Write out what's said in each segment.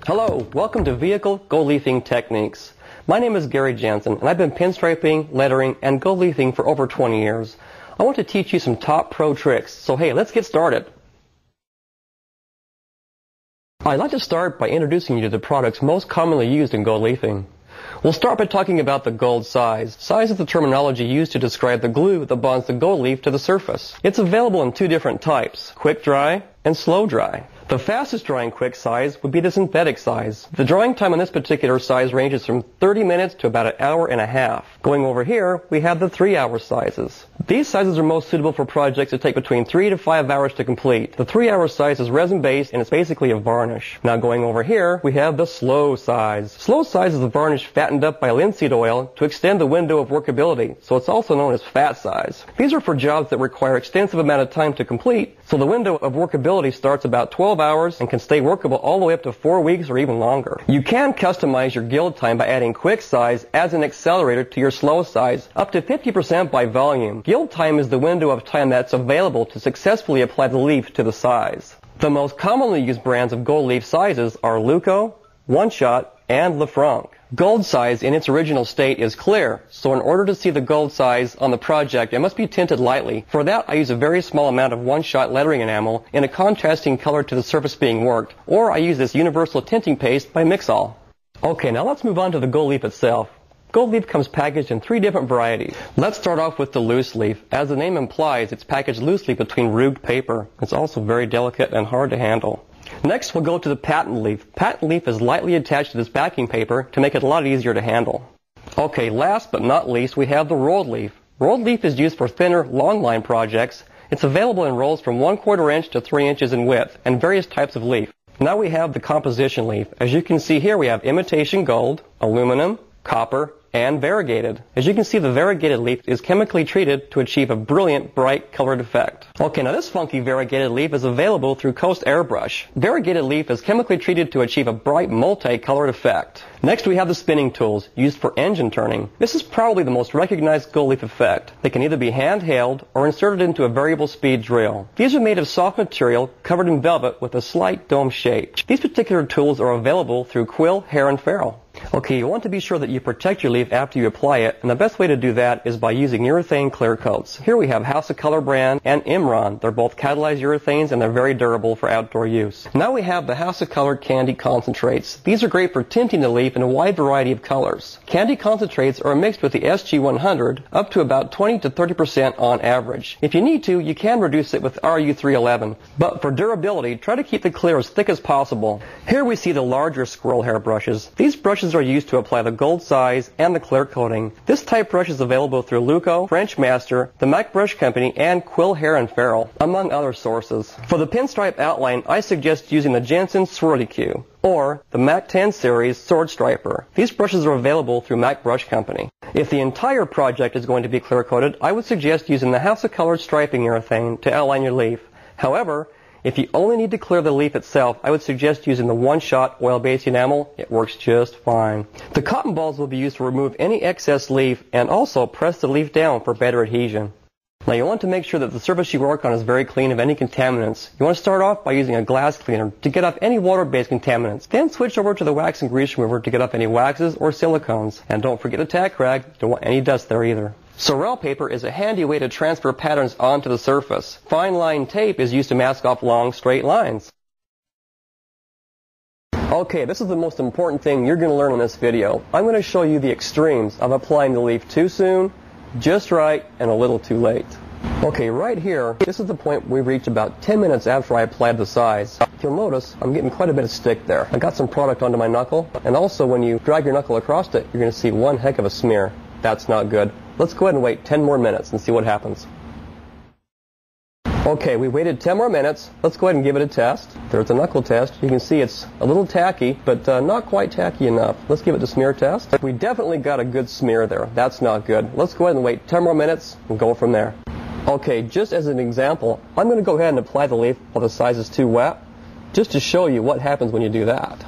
Hello, welcome to Vehicle Gold Leafing Techniques. My name is Gary Jensen, and I've been pinstriping, lettering, and gold leafing for over 20 years. I want to teach you some top pro tricks, so hey, let's get started. I'd like to start by introducing you to the products most commonly used in gold leafing. We'll start by talking about the gold size. Size is the terminology used to describe the glue that bonds the gold leaf to the surface. It's available in two different types, quick dry and slow dry. The fastest drying quick size would be the synthetic size. The drying time on this particular size ranges from 30 minutes to about an hour and a half. Going over here, we have the 3-hour sizes. These sizes are most suitable for projects that take between 3 to 5 hours to complete. The 3-hour size is resin-based and it's basically a varnish. Now going over here, we have the slow size. Slow size is a varnish fattened up by linseed oil to extend the window of workability, so it's also known as fat size. These are for jobs that require extensive amount of time to complete, so the window of workability starts about 12 hours and can stay workable all the way up to 4 weeks or even longer. You can customize your gild time by adding quick size as an accelerator to your slow size, up to 50% by volume. Gild time is the window of time that's available to successfully apply the leaf to the size. The most commonly used brands of gold leaf sizes are Luco, One Shot, and Lefranc. Gold size in its original state is clear, so in order to see the gold size on the project, it must be tinted lightly. For that, I use a very small amount of one-shot lettering enamel in a contrasting color to the surface being worked, or I use this universal tinting paste by Mixall. Okay, now let's move on to the gold leaf itself. Gold leaf comes packaged in 3 different varieties. Let's start off with the loose leaf. As the name implies, it's packaged loosely between rubbed paper. It's also very delicate and hard to handle. Next, we'll go to the patent leaf. Patent leaf is lightly attached to this backing paper to make it a lot easier to handle. Okay, last but not least, we have the rolled leaf. Rolled leaf is used for thinner, long line projects. It's available in rolls from 1/4 inch to 3 inches in width and various types of leaf. Now we have the composition leaf. As you can see here, we have imitation gold, aluminum, copper, and variegated. As you can see, the variegated leaf is chemically treated to achieve a brilliant, bright colored effect. Okay, now this funky variegated leaf is available through Coast Airbrush. Variegated leaf is chemically treated to achieve a bright, multi-colored effect. Next, we have the spinning tools, used for engine turning. This is probably the most recognized gold leaf effect. They can either be hand-held or inserted into a variable speed drill. These are made of soft material covered in velvet with a slight dome shape. These particular tools are available through Quill, Hare, and Ferrell. Okay, you want to be sure that you protect your leaf after you apply it, and the best way to do that is by using urethane clear coats. Here we have House of Color brand and Imron. They're both catalyzed urethanes and they're very durable for outdoor use. Now we have the House of Color candy concentrates. These are great for tinting the leaf in a wide variety of colors. Candy concentrates are mixed with the SG100 up to about 20 to 30% on average. If you need to, you can reduce it with RU311, but for durability, try to keep the clear as thick as possible. Here we see the larger squirrel hair brushes. These brushes are used to apply the gold size and the clear coating. This type brush is available through Luco, French Master, the Mac Brush Company, and Quill, Hare, and Ferrell, among other sources. For the pinstripe outline, I suggest using the Jensen Swirly Q or the Mac 10 series Sword Striper. These brushes are available through Mac Brush Company. If the entire project is going to be clear coated, I would suggest using the House of Color striping urethane to outline your leaf. However, if you only need to clear the leaf itself, I would suggest using the one-shot oil-based enamel. It works just fine. The cotton balls will be used to remove any excess leaf and also press the leaf down for better adhesion. Now you want to make sure that the surface you work on is very clean of any contaminants. You want to start off by using a glass cleaner to get off any water-based contaminants. Then switch over to the wax and grease remover to get off any waxes or silicones. And don't forget the tack rag. Don't want any dust there either. Sorrel paper is a handy way to transfer patterns onto the surface. Fine line tape is used to mask off long, straight lines. Okay, this is the most important thing you're going to learn in this video. I'm going to show you the extremes of applying the leaf too soon, just right, and a little too late. Okay, right here, this is the point we reached about 10 minutes after I applied the size. You'll notice I'm getting quite a bit of stick there. I got some product onto my knuckle, and also when you drag your knuckle across it, you're going to see one heck of a smear. That's not good. Let's go ahead and wait 10 more minutes and see what happens. Okay, we waited 10 more minutes. Let's go ahead and give it a test. There's a knuckle test. You can see it's a little tacky, but not quite tacky enough. Let's give it the smear test. We definitely got a good smear there. That's not good. Let's go ahead and wait 10 more minutes and go from there. Okay, just as an example, I'm going to go ahead and apply the leaf while the size is too wet, just to show you what happens when you do that.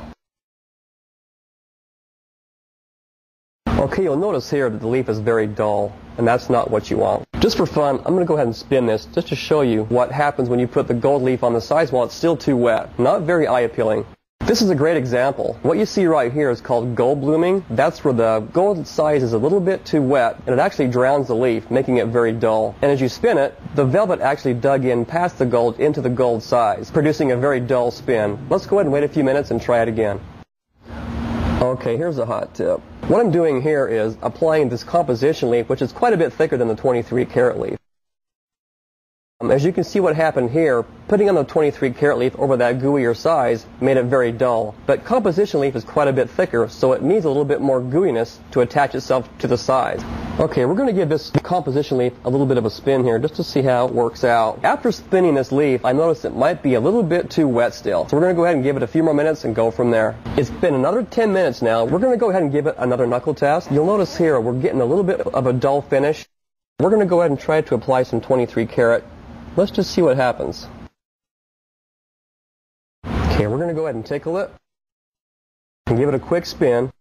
Okay, you'll notice here that the leaf is very dull, and that's not what you want. Just for fun, I'm going to go ahead and spin this just to show you what happens when you put the gold leaf on the sides while it's still too wet. Not very eye-appealing. This is a great example. What you see right here is called gold blooming. That's where the gold size is a little bit too wet, and it actually drowns the leaf, making it very dull. And as you spin it, the velvet actually dug in past the gold into the gold size, producing a very dull spin. Let's go ahead and wait a few minutes and try it again. Okay, here's a hot tip. What I'm doing here is applying this composition leaf, which is quite a bit thicker than the 23 karat leaf. As you can see what happened here, putting on the 23 karat leaf over that gooier size made it very dull. But composition leaf is quite a bit thicker, so it needs a little bit more gooiness to attach itself to the size. Okay, we're going to give this composition leaf a little bit of a spin here just to see how it works out. After spinning this leaf, I noticed it might be a little bit too wet still. So we're going to go ahead and give it a few more minutes and go from there. It's been another 10 minutes now. We're going to go ahead and give it another knuckle test. You'll notice here we're getting a little bit of a dull finish. We're going to go ahead and try to apply some 23 karat. Let's just see what happens. Okay, we're going to go ahead and tickle it and give it a quick spin.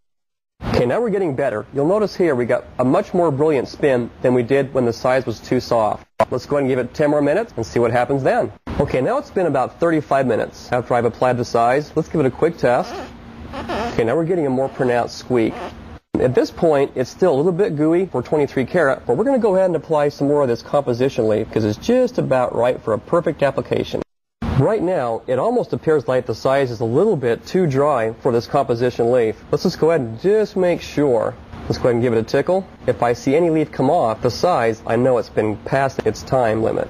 Okay, now we're getting better. You'll notice here we got a much more brilliant spin than we did when the size was too soft. Let's go ahead and give it 10 more minutes and see what happens then. Okay, now it's been about 35 minutes after I've applied the size. Let's give it a quick test. Okay, now we're getting a more pronounced squeak. At this point, it's still a little bit gooey for 23 karat, but we're going to go ahead and apply some more of this composition leaf because it's just about right for a perfect application. Right now, it almost appears like the size is a little bit too dry for this composition leaf. Let's just go ahead and just make sure. Let's go ahead and give it a tickle. If I see any leaf come off the size, I know it's been past its time limit.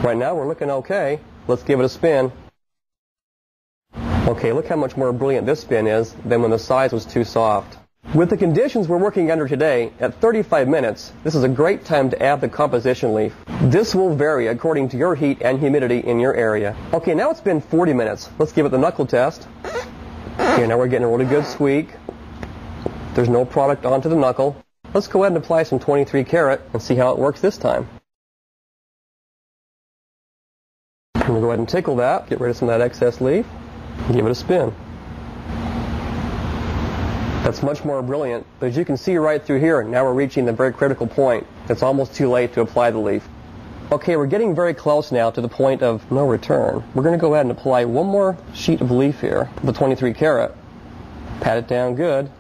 Right now, we're looking okay. Let's give it a spin. Okay, look how much more brilliant this spin is than when the size was too soft. With the conditions we're working under today, at 35 minutes, this is a great time to add the composition leaf. This will vary according to your heat and humidity in your area. Okay, now it's been 40 minutes. Let's give it the knuckle test. Okay, now we're getting a really good squeak. There's no product onto the knuckle. Let's go ahead and apply some 23 karat and see how it works this time. I'm going to go ahead and tickle that, get rid of some of that excess leaf, and give it a spin. That's much more brilliant, but as you can see right through here, now we're reaching the very critical point. It's almost too late to apply the leaf. Okay, we're getting very close now to the point of no return. We're going to go ahead and apply one more sheet of leaf here, the 23 karat. Pat it down good.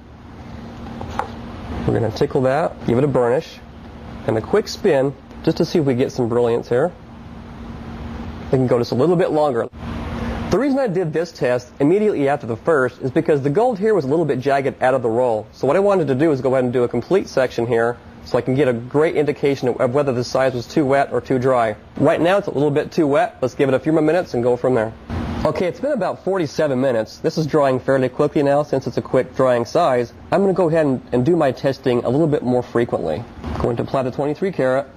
We're going to tickle that, give it a burnish, and a quick spin, just to see if we get some brilliance here. We can go just a little bit longer. The reason I did this test immediately after the first is because the gold here was a little bit jagged out of the roll. So what I wanted to do is go ahead and do a complete section here so I can get a great indication of whether the size was too wet or too dry. Right now it's a little bit too wet. Let's give it a few more minutes and go from there. Okay, it's been about 47 minutes. This is drying fairly quickly now since it's a quick drying size. I'm going to go ahead and do my testing a little bit more frequently. I'm going to apply the 23 karat,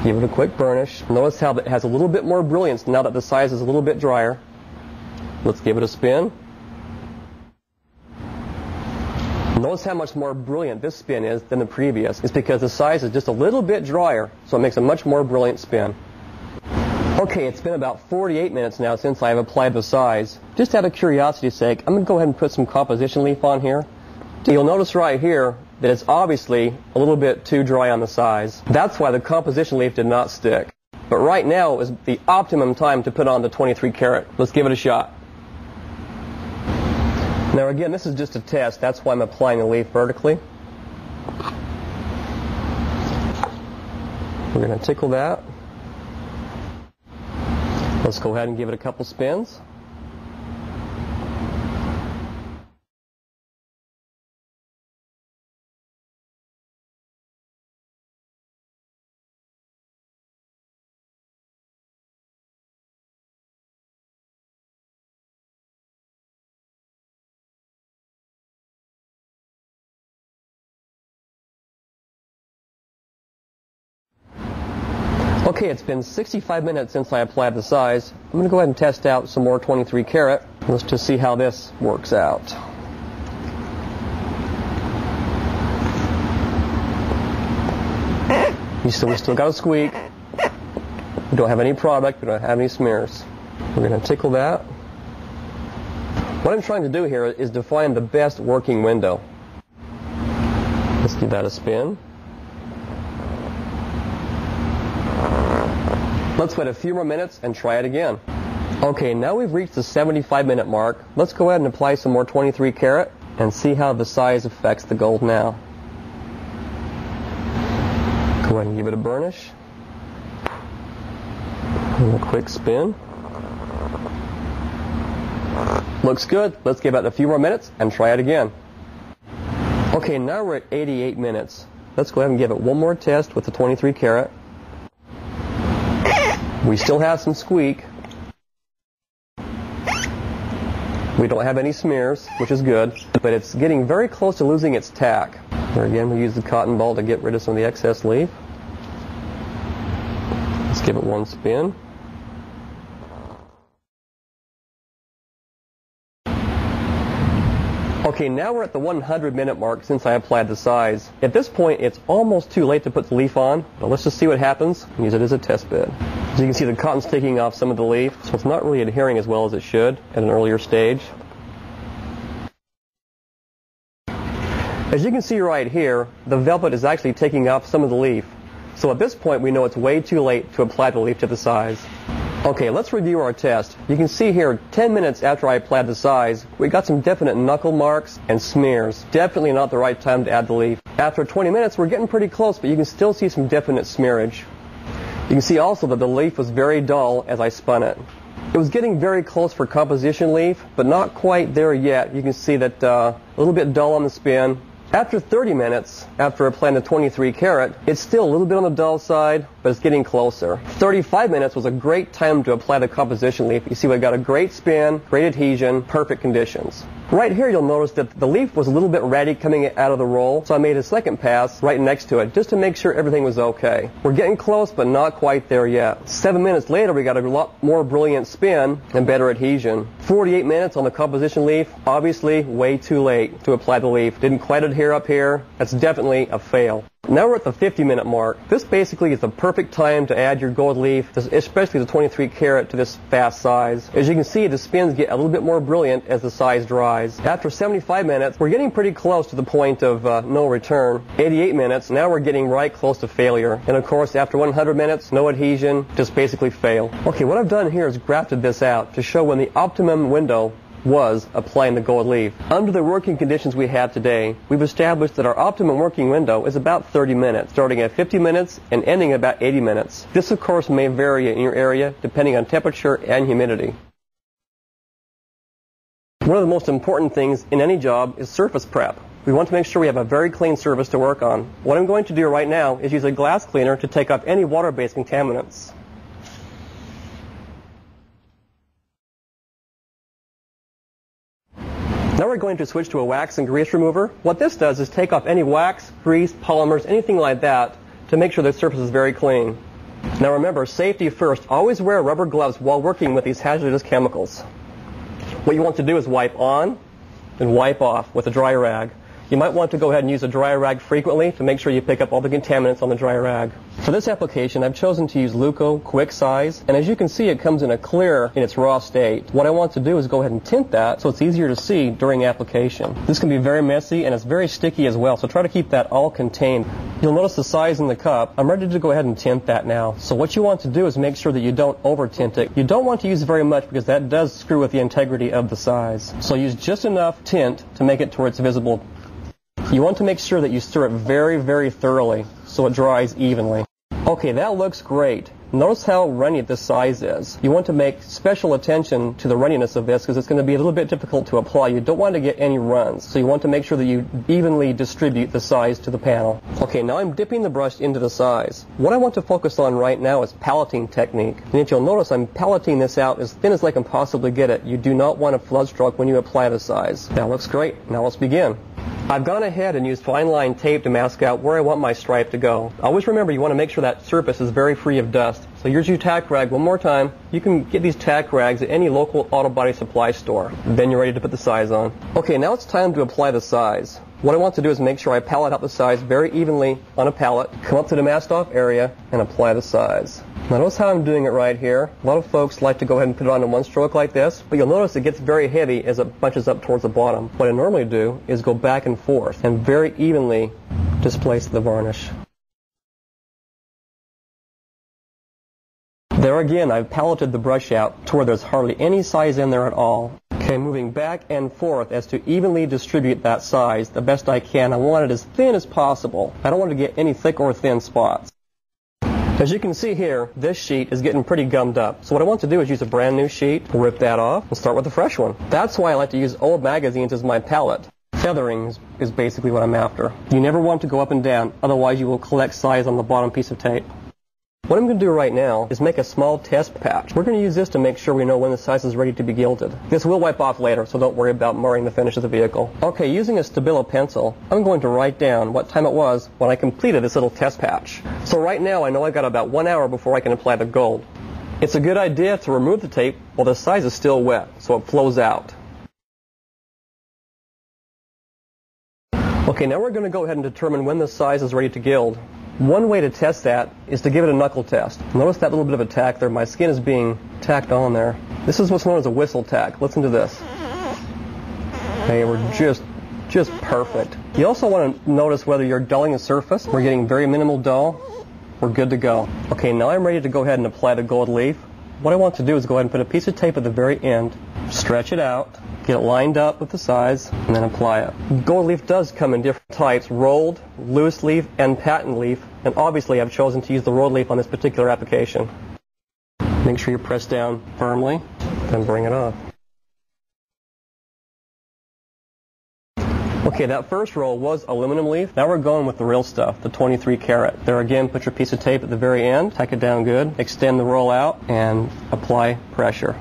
give it a quick burnish. Notice how it has a little bit more brilliance now that the size is a little bit drier. Let's give it a spin. Notice how much more brilliant this spin is than the previous. It's because the size is just a little bit drier, so it makes a much more brilliant spin. Okay, it's been about 48 minutes now since I've applied the size. Just out of curiosity's sake, I'm going to go ahead and put some composition leaf on here. You'll notice right here that it's obviously a little bit too dry on the size. That's why the composition leaf did not stick. But right now is the optimum time to put on the 23 karat. Let's give it a shot. Now again, this is just a test. That's why I'm applying the leaf vertically. We're going to tickle that. Let's go ahead and give it a couple spins. Okay, it's been 65 minutes since I applied the size. I'm going to go ahead and test out some more 23 karat. Let's just see how this works out. We still got a squeak. We don't have any product. We don't have any smears. We're going to tickle that. What I'm trying to do here is define the best working window. Let's give that a spin. Let's wait a few more minutes and try it again. Okay, now we've reached the 75-minute mark. Let's go ahead and apply some more 23 karat and see how the size affects the gold now. Go ahead and give it a burnish. And a quick spin. Looks good. Let's give it a few more minutes and try it again. Okay, now we're at 88 minutes. Let's go ahead and give it one more test with the 23 karat. We still have some squeak. We don't have any smears, which is good, but it's getting very close to losing its tack. Here again, we use the cotton ball to get rid of some of the excess leaf. Let's give it one spin. Okay, now we're at the 100-minute mark since I applied the size. At this point, it's almost too late to put the leaf on, but let's just see what happens and use it as a test bed. As you can see, the cotton's taking off some of the leaf, so it's not really adhering as well as it should at an earlier stage. As you can see right here, the velvet is actually taking off some of the leaf. So at this point, we know it's way too late to apply the leaf to the size. Okay, let's review our test. You can see here, 10 minutes after I applied the size, we got some definite knuckle marks and smears. Definitely not the right time to add the leaf. After 20 minutes, we're getting pretty close, but you can still see some definite smearage. You can see also that the leaf was very dull as I spun it. It was getting very close for composition leaf, but not quite there yet. You can see that a little bit dull on the spin. After 30 minutes, after applying the 23 karat, it's still a little bit on the dull side, but it's getting closer. 35 minutes was a great time to apply the composition leaf. You see we got a great spin, great adhesion, perfect conditions. Right here you'll notice that the leaf was a little bit ratty coming out of the roll, so I made a second pass right next to it just to make sure everything was okay. We're getting close, but not quite there yet. 7 minutes later we got a lot more brilliant spin and better adhesion. 48 minutes on the composition leaf, obviously way too late to apply the leaf. Didn't quite adhere up here. That's definitely a fail. Now we're at the 50-minute mark. This basically is the perfect time to add your gold leaf, especially the 23 karat, to this fast size. As you can see, the spins get a little bit more brilliant as the size dries. After 75 minutes, we're getting pretty close to the point of no return. 88 minutes, now we're getting right close to failure. And of course, after 100 minutes, no adhesion, just basically fail. Okay, what I've done here is graphed this out to show when the optimum window was applying the gold leaf. Under the working conditions we have today, we've established that our optimum working window is about 30 minutes, starting at 50 minutes and ending at about 80 minutes. This, of course, may vary in your area depending on temperature and humidity. One of the most important things in any job is surface prep. We want to make sure we have a very clean surface to work on. What I'm going to do right now is use a glass cleaner to take off any water-based contaminants. Now we're going to switch to a wax and grease remover. What this does is take off any wax, grease, polymers, anything like that to make sure the surface is very clean. Now remember, safety first. Always wear rubber gloves while working with these hazardous chemicals. What you want to do is wipe on and wipe off with a dry rag. You might want to go ahead and use a dry rag frequently to make sure you pick up all the contaminants on the dry rag. For this application, I've chosen to use Luco Quick Size, and as you can see, it comes in a clear in its raw state. What I want to do is go ahead and tint that so it's easier to see during application. This can be very messy and it's very sticky as well, so try to keep that all contained. You'll notice the size in the cup. I'm ready to go ahead and tint that now. So what you want to do is make sure that you don't over tint it. You don't want to use very much because that does screw with the integrity of the size. So use just enough tint to make it to where it's visible. You want to make sure that you stir it very, very thoroughly so it dries evenly. Okay, that looks great. Notice how runny this size is. You want to make special attention to the runniness of this because it's going to be a little bit difficult to apply. You don't want to get any runs, so you want to make sure that you evenly distribute the size to the panel. Okay, now I'm dipping the brush into the size. What I want to focus on right now is paletting technique. And if you'll notice, I'm paletting this out as thin as I can possibly get it. You do not want a flood stroke when you apply the size. That looks great. Now let's begin. I've gone ahead and used fine line tape to mask out where I want my stripe to go. Always remember you want to make sure that surface is very free of dust. So here's your tack rag one more time. You can get these tack rags at any local auto body supply store. Then you're ready to put the size on. Okay, now it's time to apply the size. What I want to do is make sure I palette out the size very evenly on a palette, come up to the masked off area, and apply the size. Now notice how I'm doing it right here. A lot of folks like to go ahead and put it on in one stroke like this, but you'll notice it gets very heavy as it bunches up towards the bottom. What I normally do is go back and forth and very evenly displace the varnish. There There again, I've paletted the brush out to where there's hardly any size in there at all. Okay, moving back and forth as to evenly distribute that size the best I can. I want it as thin as possible. I don't want to get any thick or thin spots. As you can see here, this sheet is getting pretty gummed up. So what I want to do is use a brand new sheet, rip that off, and start with a fresh one. That's why I like to use old magazines as my palette. Feathering is basically what I'm after. You never want to go up and down, otherwise you will collect size on the bottom piece of tape. What I'm going to do right now is make a small test patch. We're going to use this to make sure we know when the size is ready to be gilded. This will wipe off later, so don't worry about marring the finish of the vehicle. Okay, using a Stabilo pencil, I'm going to write down what time it was when I completed this little test patch. So right now I know I've got about 1 hour before I can apply the gold. It's a good idea to remove the tape while the size is still wet, so it flows out. Okay, now we're going to go ahead and determine when the size is ready to gild. One way to test that is to give it a knuckle test. Notice that little bit of a tack there. My skin is being tacked on there. This is what's known as a whistle tack. Listen to this. Okay, we're just perfect. You also want to notice whether you're dulling the surface. We're getting very minimal dull. We're good to go. Okay, now I'm ready to go ahead and apply the gold leaf. What I want to do is go ahead and put a piece of tape at the very end, stretch it out, get it lined up with the size, and then apply it. Gold leaf does come in different types, rolled, loose leaf, and patent leaf, and obviously I've chosen to use the rolled leaf on this particular application. Make sure you press down firmly, then bring it off. Okay, that first roll was aluminum leaf. Now we're going with the real stuff, the 23 karat. There again, put your piece of tape at the very end, tack it down good, extend the roll out, and apply pressure.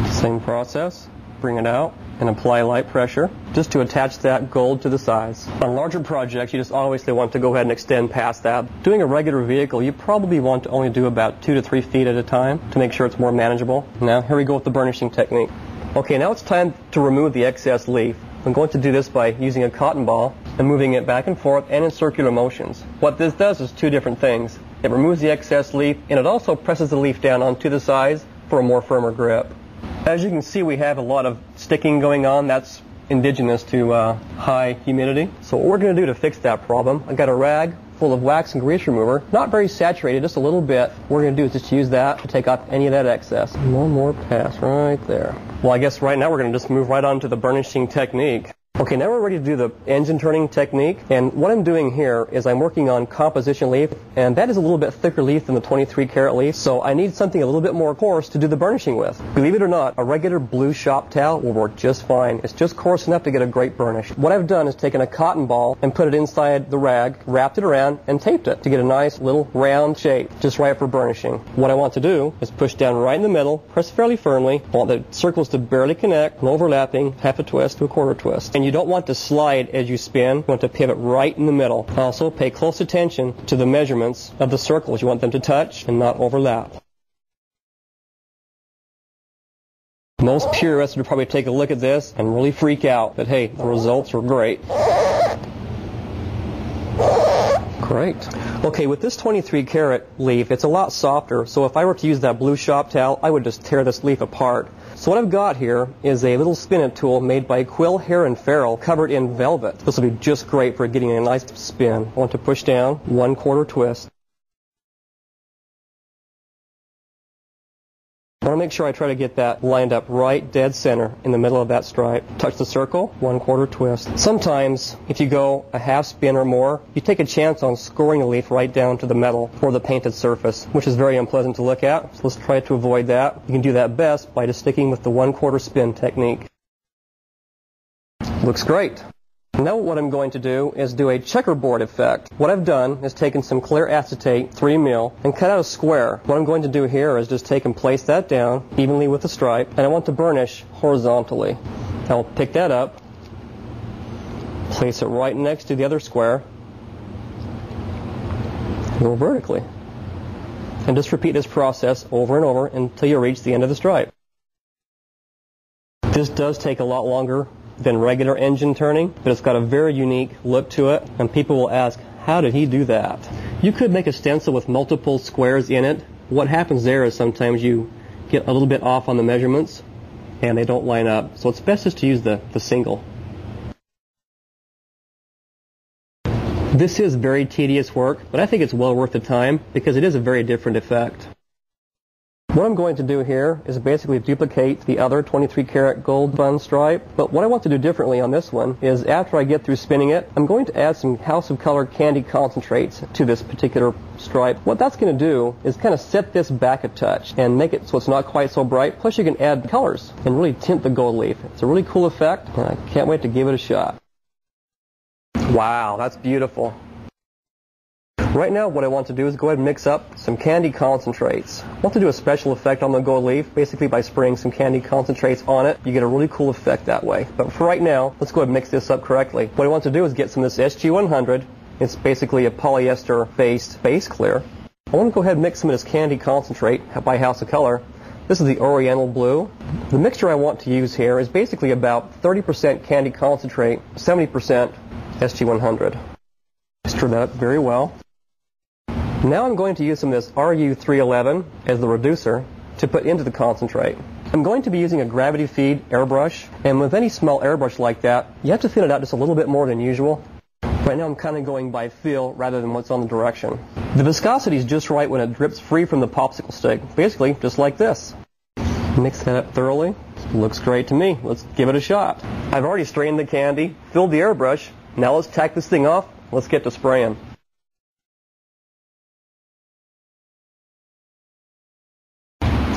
Same process, bring it out, and apply light pressure, just to attach that gold to the size. On larger projects, you just obviously want to go ahead and extend past that. Doing a regular vehicle, you probably want to only do about 2 to 3 feet at a time to make sure it's more manageable. Now, here we go with the burnishing technique. Okay, now it's time to remove the excess leaf. I'm going to do this by using a cotton ball and moving it back and forth and in circular motions. What this does is two different things. It removes the excess leaf, and it also presses the leaf down onto the size for a more firmer grip. As you can see, we have a lot of sticking going on. That's indigenous to high humidity. So what we're going to do to fix that problem, I've got a rag full of wax and grease remover, not very saturated, just a little bit. What we're going to do is just use that to take off any of that excess. One more pass right there. Well, I guess right now we're going to just move right on to the burnishing technique. Okay, now we're ready to do the engine turning technique, and what I'm doing here is I'm working on composition leaf, and that is a little bit thicker leaf than the 23 karat leaf, so I need something a little bit more coarse to do the burnishing with. Believe it or not, a regular blue shop towel will work just fine. It's just coarse enough to get a great burnish. What I've done is taken a cotton ball and put it inside the rag, wrapped it around, and taped it to get a nice little round shape, just right for burnishing. What I want to do is push down right in the middle, press fairly firmly, I want the circles to barely connect, and overlapping, half a twist to a quarter twist. And you don't want to slide as you spin. You want to pivot right in the middle. Also, pay close attention to the measurements of the circles. You want them to touch and not overlap. Most purists would probably take a look at this and really freak out, but hey, the results are great. Great. Okay, with this 23 karat leaf, it's a lot softer, so if I were to use that blue shop towel, I would just tear this leaf apart. So what I've got here is a little spin-it tool made by Quill, Hare, and Farrell, covered in velvet. This will be just great for getting a nice spin. I want to push down, 1/4 twist. I want to make sure I try to get that lined up right dead center in the middle of that stripe. Touch the circle, 1/4 twist. Sometimes, if you go a half spin or more, you take a chance on scoring the leaf right down to the metal or the painted surface, which is very unpleasant to look at. So let's try to avoid that. You can do that best by just sticking with the 1/4 spin technique. Looks great. Now what I'm going to do is do a checkerboard effect. What I've done is taken some clear acetate, 3 mil, and cut out a square. What I'm going to do here is just take and place that down evenly with the stripe, and I want to burnish horizontally. I'll pick that up, place it right next to the other square, go vertically, and just repeat this process over and over until you reach the end of the stripe. This does take a lot longer than regular engine turning, but it's got a very unique look to it, and people will ask, how did he do that? You could make a stencil with multiple squares in it. What happens there is sometimes you get a little bit off on the measurements and they don't line up, so it's best just to use the single. This is very tedious work, but I think it's well worth the time because it is a very different effect. What I'm going to do here is basically duplicate the other 23 karat gold bun stripe, but what I want to do differently on this one is after I get through spinning it, I'm going to add some House of Color candy concentrates to this particular stripe. What that's going to do is kind of set this back a touch and make it so it's not quite so bright, plus you can add colors and really tint the gold leaf. It's a really cool effect, and I can't wait to give it a shot. Wow, that's beautiful. Right now what I want to do is go ahead and mix up some candy concentrates. I want to do a special effect on the gold leaf, basically by spraying some candy concentrates on it. You get a really cool effect that way. But for right now, let's go ahead and mix this up correctly. What I want to do is get some of this SG100. It's basically a polyester-based base clear. I want to go ahead and mix some of this candy concentrate by House of Color. This is the Oriental Blue. The mixture I want to use here is basically about 30% candy concentrate, 70% SG100. Stir that up very well. Now I'm going to use some of this RU311 as the reducer to put into the concentrate. I'm going to be using a gravity feed airbrush, and with any small airbrush like that, you have to thin it out just a little bit more than usual. Right now I'm kind of going by feel rather than what's on the direction. The viscosity is just right when it drips free from the popsicle stick, basically just like this. Mix that up thoroughly. Looks great to me. Let's give it a shot. I've already strained the candy, filled the airbrush. Now let's tack this thing off. Let's get to spraying.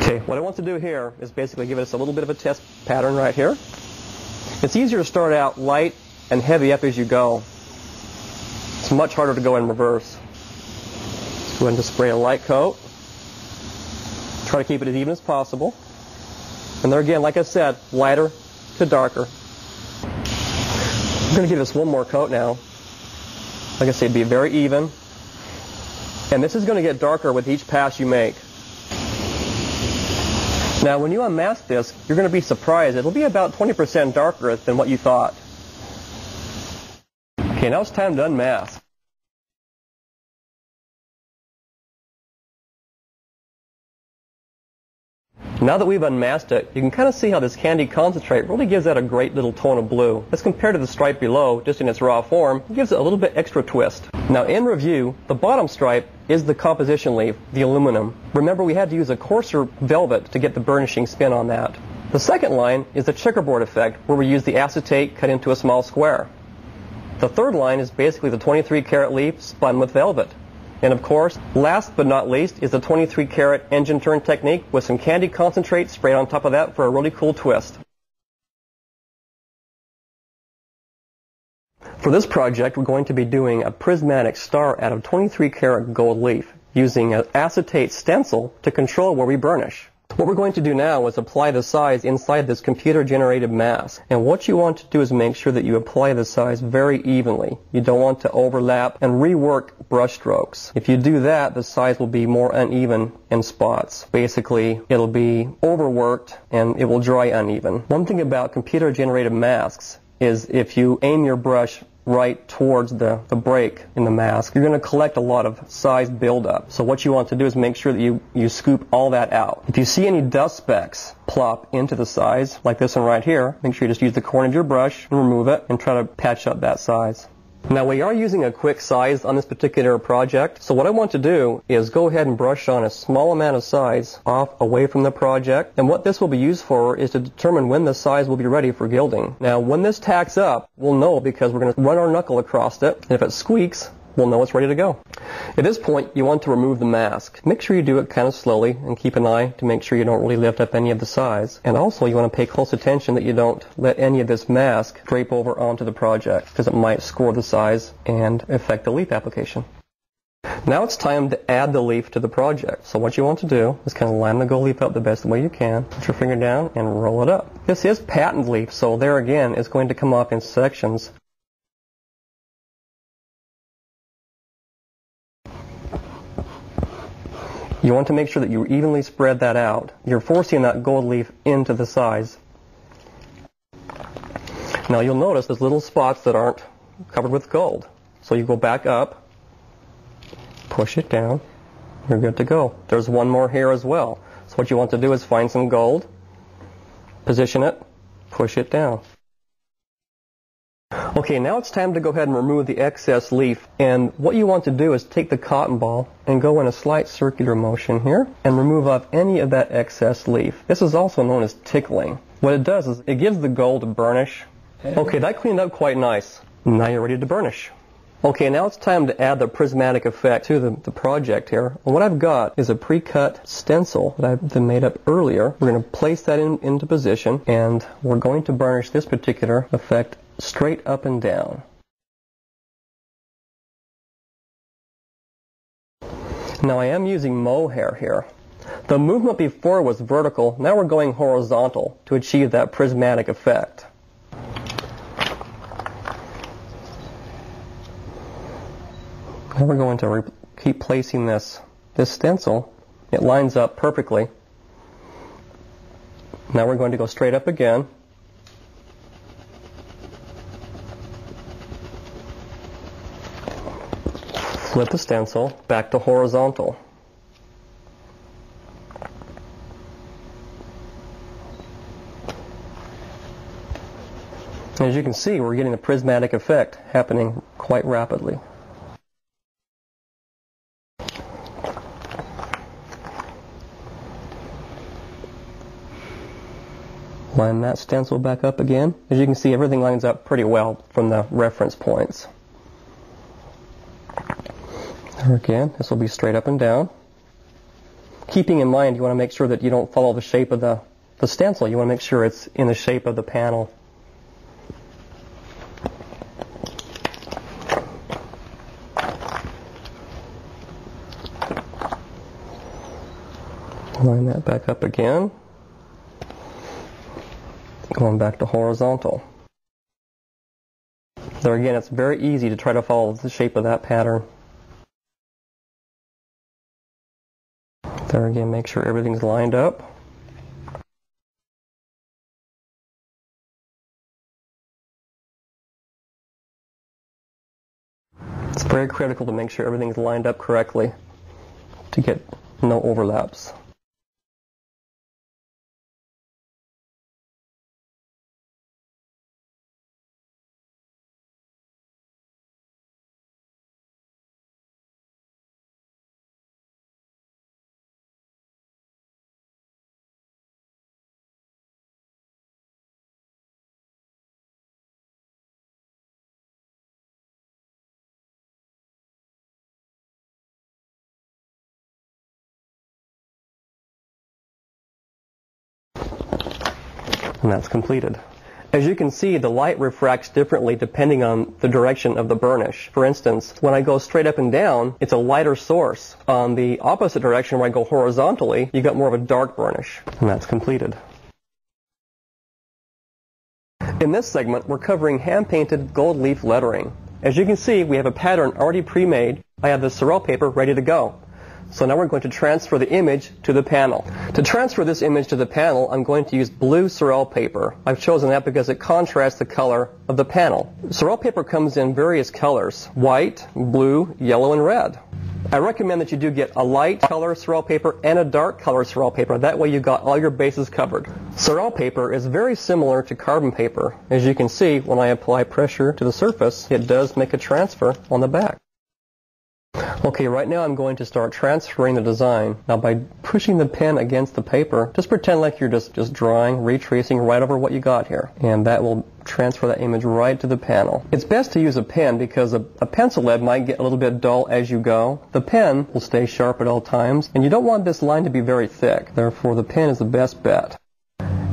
Okay, what I want to do here is basically give us a little bit of a test pattern right here. It's easier to start out light and heavy up as you go. It's much harder to go in reverse. Let's go ahead and just spray a light coat. Try to keep it as even as possible. And there again, like I said, lighter to darker. I'm going to give this one more coat now. Like I said, be very even. And this is going to get darker with each pass you make. Now, when you unmask this, you're going to be surprised. It'll be about 20% darker than what you thought. Okay, now it's time to unmask. Now that we've unmasked it, you can kind of see how this candy concentrate really gives that a great little tone of blue. As compared to the stripe below, just in its raw form, it gives it a little bit extra twist. Now in review, the bottom stripe is the composition leaf, the aluminum. Remember, we had to use a coarser velvet to get the burnishing spin on that. The second line is the checkerboard effect, where we use the acetate cut into a small square. The third line is basically the 23 karat leaf spun with velvet. And of course, last but not least is the 23 karat engine turn technique with some candy concentrate sprayed on top of that for a really cool twist. For this project, we're going to be doing a prismatic star out of 23 karat gold leaf using an acetate stencil to control where we burnish. What we're going to do now is apply the size inside this computer-generated mask. And what you want to do is make sure that you apply the size very evenly. You don't want to overlap and rework brush strokes. If you do that, the size will be more uneven in spots. Basically, it'll be overworked and it will dry uneven. One thing about computer-generated masks is if you aim your brush right towards the break in the mask, you're going to collect a lot of size buildup. So what you want to do is make sure that you scoop all that out. If you see any dust specks plop into the size, like this one right here, make sure you just use the corner of your brush and remove it and try to patch up that size. Now we are using a quick size on this particular project, so what I want to do is go ahead and brush on a small amount of size off away from the project, and what this will be used for is to determine when the size will be ready for gilding. Now when this tacks up, we'll know because we're going to run our knuckle across it, and if it squeaks, we'll know it's ready to go. At this point, you want to remove the mask. Make sure you do it kind of slowly and keep an eye to make sure you don't really lift up any of the size. And also, you want to pay close attention that you don't let any of this mask drape over onto the project because it might score the size and affect the leaf application. Now it's time to add the leaf to the project. So what you want to do is kind of line the gold leaf up the best way you can. Put your finger down and roll it up. This is patent leaf, so there again, it's going to come off in sections. You want to make sure that you evenly spread that out. You're forcing that gold leaf into the size. Now you'll notice there's little spots that aren't covered with gold. So you go back up, push it down, you're good to go. There's one more here as well. So what you want to do is find some gold, position it, push it down. Okay, now it's time to go ahead and remove the excess leaf. And what you want to do is take the cotton ball and go in a slight circular motion here and remove off any of that excess leaf. This is also known as tickling. What it does is it gives the gold a burnish. Okay, that cleaned up quite nice. Now you're ready to burnish. Okay, now it's time to add the prismatic effect to the project here. And what I've got is a pre-cut stencil that I've made up earlier. We're going to place that into position, and we're going to burnish this particular effect straight up and down. Now I am using mohair here. The movement before was vertical. Now we're going horizontal to achieve that prismatic effect. Now we're going to keep placing this stencil. It lines up perfectly. Now we're going to go straight up again. Flip the stencil back to horizontal. As you can see, we're getting the prismatic effect happening quite rapidly. Line that stencil back up again. As you can see, everything lines up pretty well from the reference points. There again, this will be straight up and down. Keeping in mind, you want to make sure that you don't follow the shape of the stencil. You want to make sure it's in the shape of the panel. Line that back up again. Going back to horizontal. There again, it's very easy to try to follow the shape of that pattern. There again, make sure everything's lined up. It's very critical to make sure everything's lined up correctly to get no overlaps. And that's completed. As you can see, the light refracts differently depending on the direction of the burnish. For instance, when I go straight up and down, it's a lighter source. On the opposite direction, where I go horizontally, you got more of a dark burnish. And that's completed. In this segment, we're covering hand-painted gold leaf lettering. As you can see, we have a pattern already pre-made. I have the Sorel paper ready to go. So now we're going to transfer the image to the panel. To transfer this image to the panel, I'm going to use blue Sorel paper. I've chosen that because it contrasts the color of the panel. Sorel paper comes in various colors: white, blue, yellow, and red. I recommend that you do get a light color Sorel paper and a dark color Sorel paper. That way you got all your bases covered. Sorel paper is very similar to carbon paper. As you can see, when I apply pressure to the surface, it does make a transfer on the back. Okay, right now I'm going to start transferring the design. Now by pushing the pen against the paper, just pretend like you're just drawing, retracing right over what you got here. And that will transfer that image right to the panel. It's best to use a pen because a pencil lead might get a little bit dull as you go. The pen will stay sharp at all times, and you don't want this line to be very thick. Therefore, the pen is the best bet.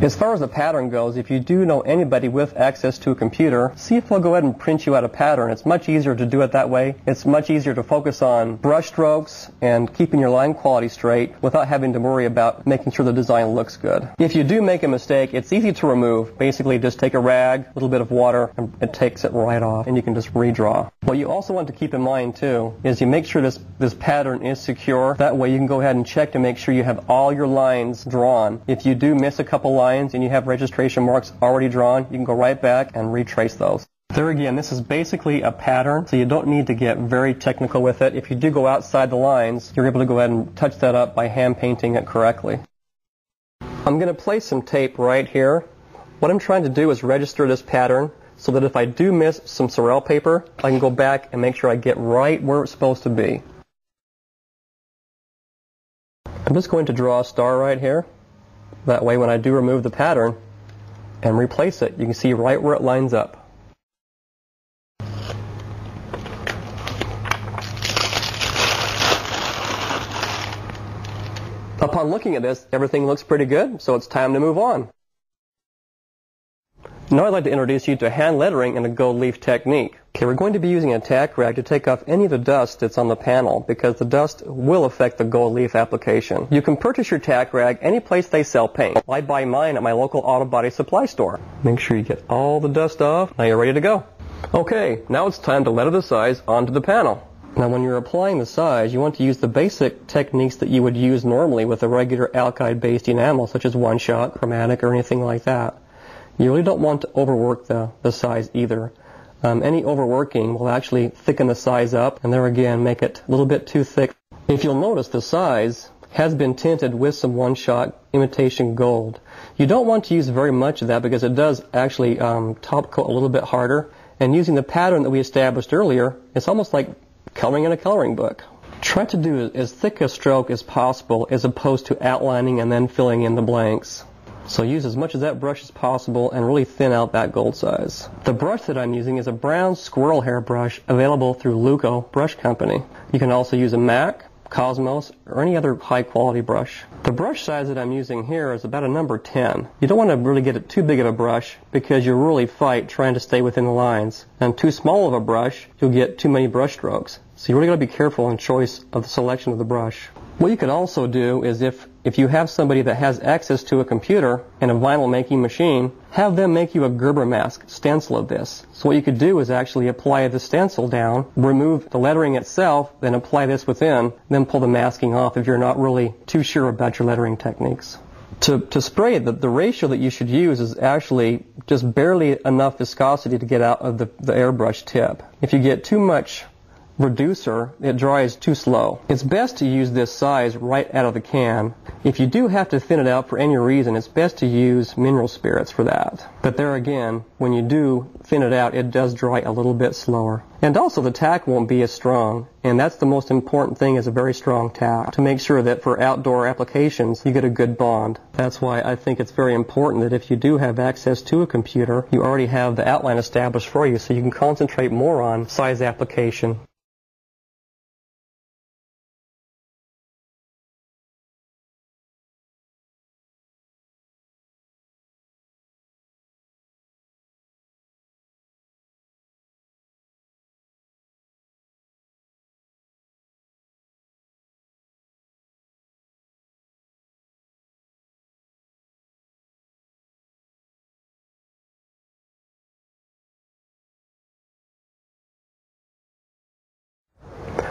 As far as the pattern goes, if you do know anybody with access to a computer, see if they'll go ahead and print you out a pattern. It's much easier to do it that way. It's much easier to focus on brush strokes and keeping your line quality straight without having to worry about making sure the design looks good. If you do make a mistake, it's easy to remove. Basically, just take a rag, a little bit of water, and it takes it right off, and you can just redraw. What you also want to keep in mind, too, is you make sure this pattern is secure. That way you can go ahead and check to make sure you have all your lines drawn. If you do miss a couple lines, and you have registration marks already drawn, you can go right back and retrace those. There again, this is basically a pattern, so you don't need to get very technical with it. If you do go outside the lines, you're able to go ahead and touch that up by hand painting it correctly. I'm going to place some tape right here. What I'm trying to do is register this pattern so that if I do miss some Sorel paper, I can go back and make sure I get right where it's supposed to be. I'm just going to draw a star right here. That way when I do remove the pattern and replace it, you can see right where it lines up. Upon looking at this, everything looks pretty good, so it's time to move on. Now I'd like to introduce you to hand lettering in a Goldleaf technique. Okay, we're going to be using a tack rag to take off any of the dust that's on the panel, because the dust will affect the Goldleaf application. You can purchase your tack rag any place they sell paint. I buy mine at my local auto body supply store. Make sure you get all the dust off. Now you're ready to go. Okay, now it's time to letter the size onto the panel. Now when you're applying the size, you want to use the basic techniques that you would use normally with a regular alkyd-based enamel, such as one-shot, chromatic, or anything like that. You really don't want to overwork the size either. Any overworking will actually thicken the size up, and there again make it a little bit too thick. If you'll notice, the size has been tinted with some one-shot imitation gold. You don't want to use very much of that because it does actually top coat a little bit harder. And using the pattern that we established earlier, it's almost like coloring in a coloring book. Try to do as thick a stroke as possible as opposed to outlining and then filling in the blanks. So use as much of that brush as possible and really thin out that gold size. The brush that I'm using is a brown squirrel hair brush available through Luco Brush Company. You can also use a MAC, Cosmos, or any other high quality brush. The brush size that I'm using here is about a number 10. You don't want to really get it too big of a brush because you'll really fight trying to stay within the lines. And too small of a brush, you'll get too many brush strokes. So you really got to be careful in choice of the selection of the brush. What you could also do is if you have somebody that has access to a computer and a vinyl making machine, have them make you a Gerber mask stencil of this. So what you could do is actually apply the stencil down, remove the lettering itself, then apply this within, then pull the masking off if you're not really too sure about your lettering techniques. To spray it, the ratio that you should use is actually just barely enough viscosity to get out of the airbrush tip. If you get too much reducer, it dries too slow. It's best to use this size right out of the can. If you do have to thin it out for any reason, it's best to use mineral spirits for that. But there again, when you do thin it out, it does dry a little bit slower. And also the tack won't be as strong, and that's the most important thing, is a very strong tack to make sure that for outdoor applications you get a good bond. That's why I think it's very important that if you do have access to a computer, you already have the outline established for you so you can concentrate more on size application.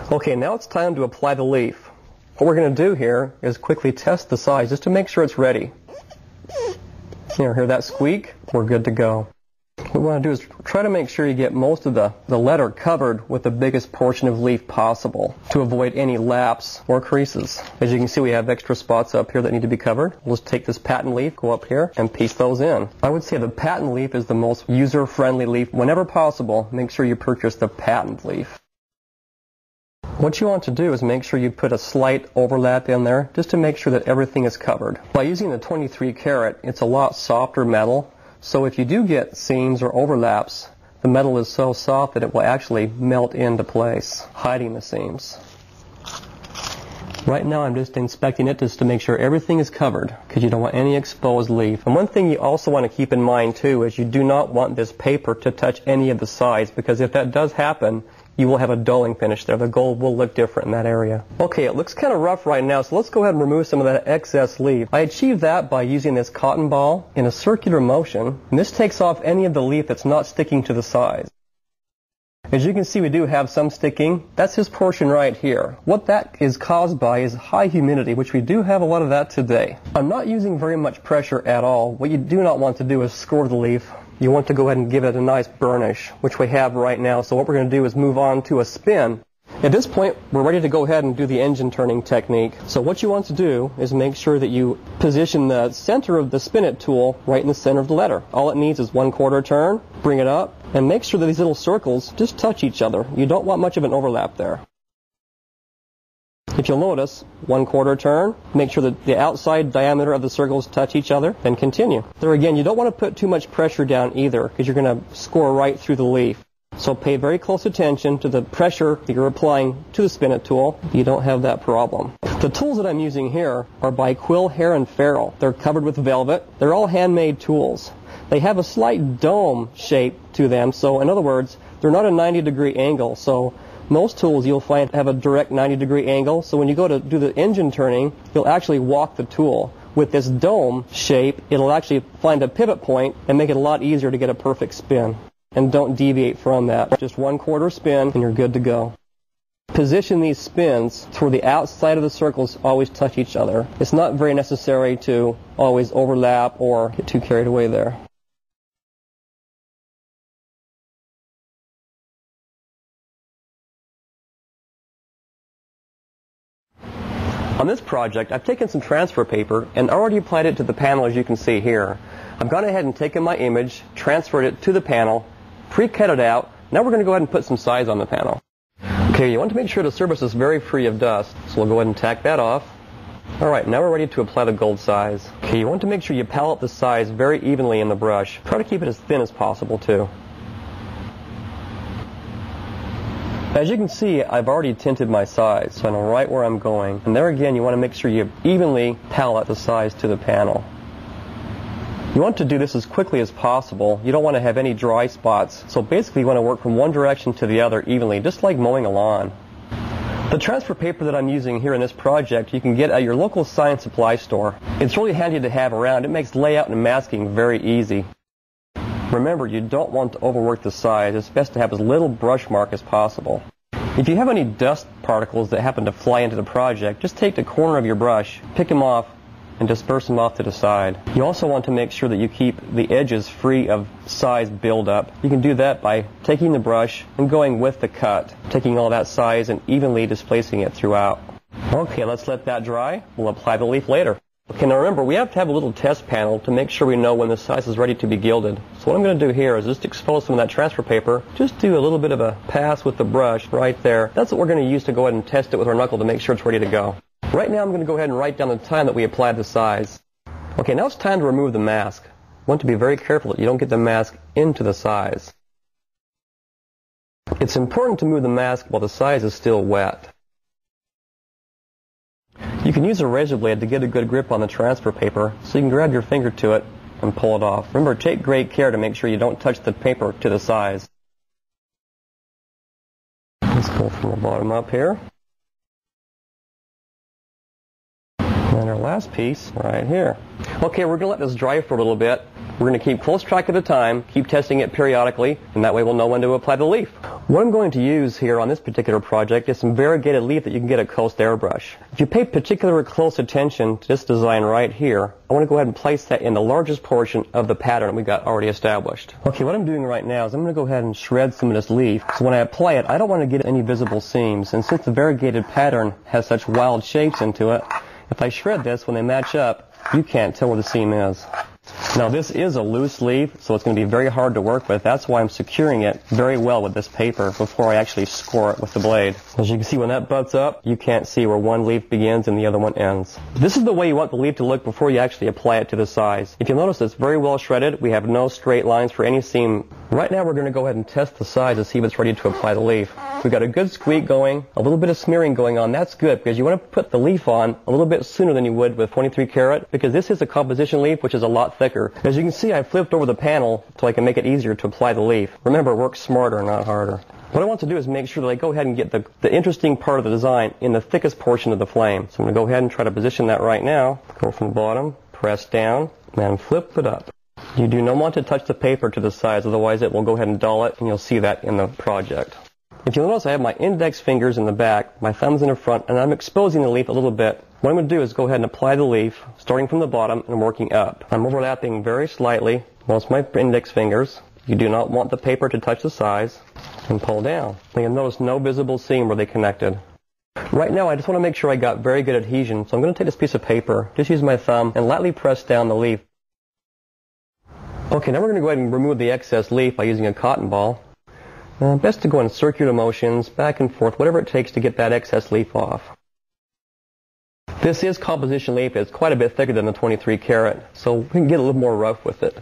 Okay, now it's time to apply the leaf. What we're going to do here is quickly test the size just to make sure it's ready. Hear that squeak? We're good to go. What we want to do is try to make sure you get most of the letter covered with the biggest portion of leaf possible to avoid any laps or creases. As you can see, we have extra spots up here that need to be covered. We'll just take this patent leaf, go up here, and piece those in. I would say the patent leaf is the most user-friendly leaf. Whenever possible, make sure you purchase the patent leaf. What you want to do is make sure you put a slight overlap in there just to make sure that everything is covered. By using the 23 karat, it's a lot softer metal, so if you do get seams or overlaps, the metal is so soft that it will actually melt into place, hiding the seams. Right now I'm just inspecting it just to make sure everything is covered, because you don't want any exposed leaf. And one thing you also want to keep in mind too is you do not want this paper to touch any of the sides, because if that does happen, you will have a dulling finish there. The gold will look different in that area. Okay, it looks kind of rough right now, so let's go ahead and remove some of that excess leaf. I achieved that by using this cotton ball in a circular motion, and this takes off any of the leaf that's not sticking to the sides. As you can see, we do have some sticking. That's this portion right here. What that is caused by is high humidity, which we do have a lot of that today. I'm not using very much pressure at all. What you do not want to do is score the leaf. You want to go ahead and give it a nice burnish, which we have right now. So what we're going to do is move on to a spin. At this point, we're ready to go ahead and do the engine turning technique. So what you want to do is make sure that you position the center of the spin it tool right in the center of the letter. All it needs is 1/4 turn, bring it up, and make sure that these little circles just touch each other. You don't want much of an overlap there. If you'll notice, 1/4 turn, make sure that the outside diameter of the circles touch each other, then continue. There again, you don't want to put too much pressure down either, because you're going to score right through the leaf. So pay very close attention to the pressure that you're applying to the spin it tool. You don't have that problem. The tools that I'm using here are by Quill, Hare, and Ferrell. They're covered with velvet. They're all handmade tools. They have a slight dome shape to them, so in other words, they're not a 90-degree angle. So most tools you'll find have a direct 90-degree angle, so when you go to do the engine turning, you'll actually walk the tool. With this dome shape, it'll actually find a pivot point and make it a lot easier to get a perfect spin. And don't deviate from that. Just 1/4 spin and you're good to go. Position these spins to where the outside of the circles always touch each other. It's not very necessary to always overlap or get too carried away there. On this project, I've taken some transfer paper and already applied it to the panel, as you can see here. I've gone ahead and taken my image, transferred it to the panel, pre-cut it out. Now we're going to go ahead and put some size on the panel. Okay, you want to make sure the surface is very free of dust, so we'll go ahead and tack that off. Alright, now we're ready to apply the gold size. Okay, you want to make sure you palette the size very evenly in the brush. Try to keep it as thin as possible too. As you can see, I've already tinted my size, so I know right where I'm going. And there again, you want to make sure you evenly palette the size to the panel. You want to do this as quickly as possible. You don't want to have any dry spots. So basically you want to work from one direction to the other evenly, just like mowing a lawn. The transfer paper that I'm using here in this project you can get at your local science supply store. It's really handy to have around. It makes layout and masking very easy. Remember, you don't want to overwork the size. It's best to have as little brush mark as possible. If you have any dust particles that happen to fly into the project, just take the corner of your brush, pick them off, and disperse them off to the side. You also want to make sure that you keep the edges free of size buildup. You can do that by taking the brush and going with the cut, taking all that size and evenly displacing it throughout. Okay, let's let that dry. We'll apply the leaf later. Okay, now remember, we have to have a little test panel to make sure we know when the size is ready to be gilded. So what I'm going to do here is just expose some of that transfer paper. Just do a little bit of a pass with the brush right there. That's what we're going to use to go ahead and test it with our knuckle to make sure it's ready to go. Right now I'm going to go ahead and write down the time that we applied the size. Okay, now it's time to remove the mask. You want to be very careful that you don't get the mask into the size. It's important to move the mask while the size is still wet. You can use a razor blade to get a good grip on the transfer paper, so you can grab your finger to it and pull it off. Remember, take great care to make sure you don't touch the paper to the size. Let's go from the bottom up here. And our last piece right here. Okay, we're going to let this dry for a little bit. We're going to keep close track of the time, keep testing it periodically, and that way we'll know when to apply the leaf. What I'm going to use here on this particular project is some variegated leaf that you can get at Coast Airbrush. If you pay particular close attention to this design right here, I want to go ahead and place that in the largest portion of the pattern we got already established. Okay, what I'm doing right now is I'm going to go ahead and shred some of this leaf. So when I apply it, I don't want to get any visible seams. And since the variegated pattern has such wild shapes into it, if I shred this, when they match up, you can't tell where the seam is. Now this is a loose leaf, so it's going to be very hard to work with. That's why I'm securing it very well with this paper before I actually score it with the blade. As you can see, when that butts up, you can't see where one leaf begins and the other one ends. This is the way you want the leaf to look before you actually apply it to the size. If you'll notice, it's very well shredded. We have no straight lines for any seam. Right now we're going to go ahead and test the size to see if it's ready to apply the leaf. We've got a good squeak going, a little bit of smearing going on. That's good because you want to put the leaf on a little bit sooner than you would with 23 karat because this is a composition leaf which is a lot thicker. As you can see, I flipped over the panel so I can make it easier to apply the leaf. Remember, work smarter, not harder. What I want to do is make sure that I go ahead and get the interesting part of the design in the thickest portion of the flame. So I'm going to go ahead and try to position that right now. Go from the bottom, press down, and flip it up. You do not want to touch the paper to the sides, otherwise it will go ahead and dull it, and you'll see that in the project. If you'll notice, I have my index fingers in the back, my thumbs in the front, and I'm exposing the leaf a little bit. What I'm going to do is go ahead and apply the leaf, starting from the bottom and working up. I'm overlapping very slightly most of my index fingers, You do not want the paper to touch the size, and pull down. And you'll notice no visible seam where they connected. Right now I just want to make sure I got very good adhesion, so I'm going to take this piece of paper, just use my thumb, and lightly press down the leaf. Okay, now we're going to go ahead and remove the excess leaf by using a cotton ball. Best to go in circular motions, back and forth, whatever it takes to get that excess leaf off. This is composition leaf. It's quite a bit thicker than the 23 karat, so we can get a little more rough with it.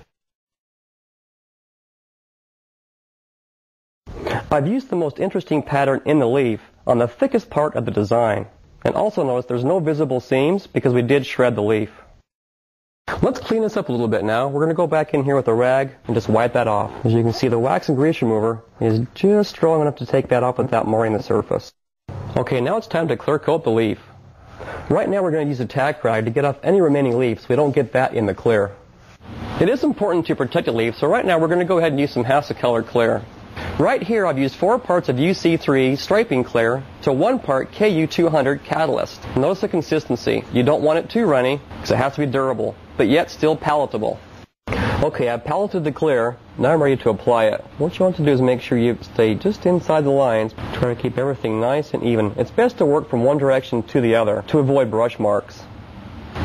I've used the most interesting pattern in the leaf on the thickest part of the design. And also notice there's no visible seams because we did shred the leaf. Let's clean this up a little bit now. We're going to go back in here with a rag and just wipe that off. As you can see, the wax and grease remover is just strong enough to take that off without marring the surface. Okay, now it's time to clear coat the leaf. Right now we're going to use a tack rag to get off any remaining leaf so we don't get that in the clear. It is important to protect the leaf, so right now we're going to go ahead and use some Hasse-color clear. Right here I've used 4 parts of UC3 striping clear to 1 part KU200 catalyst. Notice the consistency. You don't want it too runny because it has to be durable, but yet still palatable. Okay, I've paleted the clear. Now I'm ready to apply it. What you want to do is make sure you stay just inside the lines. Try to keep everything nice and even. It's best to work from one direction to the other to avoid brush marks.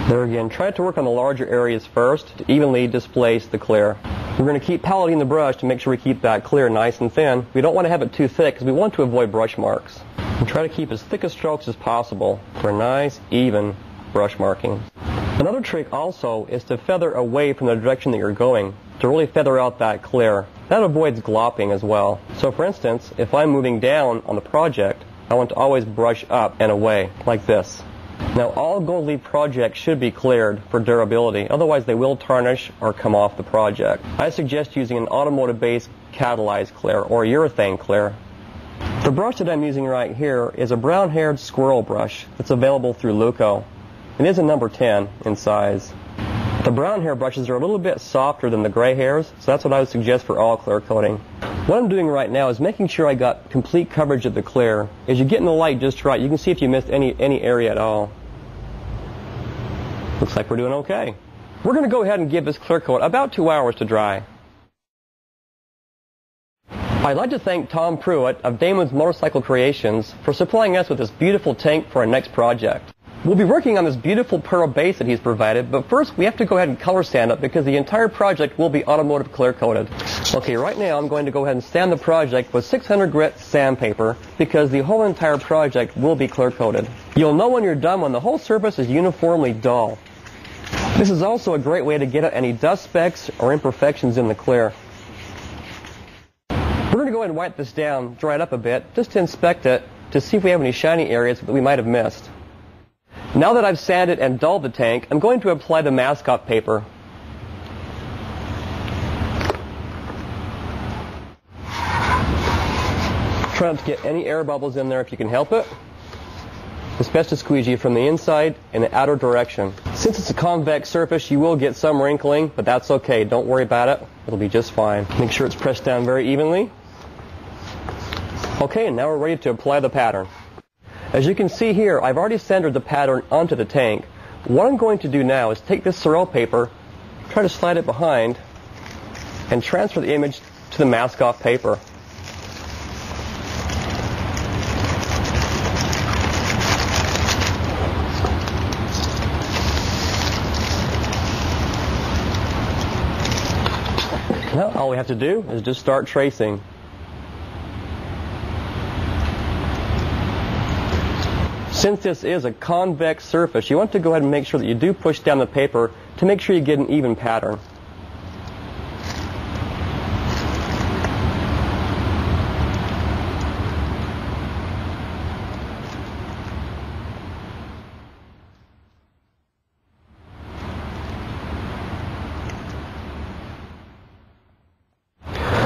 There again, try to work on the larger areas first to evenly displace the clear. We're going to keep paleting the brush to make sure we keep that clear nice and thin. We don't want to have it too thick because we want to avoid brush marks. And try to keep as thick as strokes as possible for nice, even brush marking. Another trick also is to feather away from the direction that you're going, to really feather out that clear. That avoids glopping as well. So for instance, if I'm moving down on the project, I want to always brush up and away, like this. Now all Goldleaf projects should be cleared for durability, otherwise they will tarnish or come off the project. I suggest using an automotive-based catalyzed clear or urethane clear. The brush that I'm using right here is a brown-haired squirrel brush that's available through Luco. It is a number 10 in size. The brown hair brushes are a little bit softer than the gray hairs, so that's what I would suggest for all clear coating. What I'm doing right now is making sure I got complete coverage of the clear. As you get in the light just right, you can see if you missed any area at all. Looks like we're doing okay. We're going to go ahead and give this clear coat about 2 hours to dry. I'd like to thank Tom Pruitt of Damon's Motorcycle Creations for supplying us with this beautiful tank for our next project. We'll be working on this beautiful pearl base that he's provided, but first we have to go ahead and color sand it because the entire project will be automotive clear coated. Okay, right now I'm going to go ahead and sand the project with 600 grit sandpaper because the whole entire project will be clear coated. You'll know when you're done when the whole surface is uniformly dull. This is also a great way to get out any dust specks or imperfections in the clear. We're going to go ahead and wipe this down, dry it up a bit, just to inspect it to see if we have any shiny areas that we might have missed. Now that I've sanded and dulled the tank, I'm going to apply the mascot paper. Try not to get any air bubbles in there if you can help it. It's best to squeegee from the inside in the outer direction. Since it's a convex surface, you will get some wrinkling, but that's okay. Don't worry about it. It'll be just fine. Make sure it's pressed down very evenly. Okay, and now we're ready to apply the pattern. As you can see here, I've already centered the pattern onto the tank. What I'm going to do now is take this Sorel paper, try to slide it behind, and transfer the image to the mask-off paper. Now all we have to do is just start tracing. Since this is a convex surface, you want to go ahead and make sure that you do push down the paper to make sure you get an even pattern.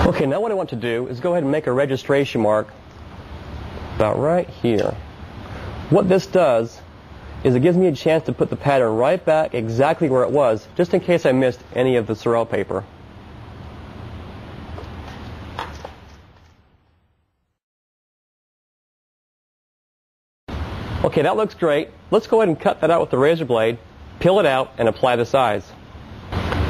Okay, now what I want to do is go ahead and make a registration mark about right here. What this does is it gives me a chance to put the pattern right back exactly where it was, just in case I missed any of the Sorel paper. Okay, that looks great. Let's go ahead and cut that out with the razor blade, peel it out, and apply the size.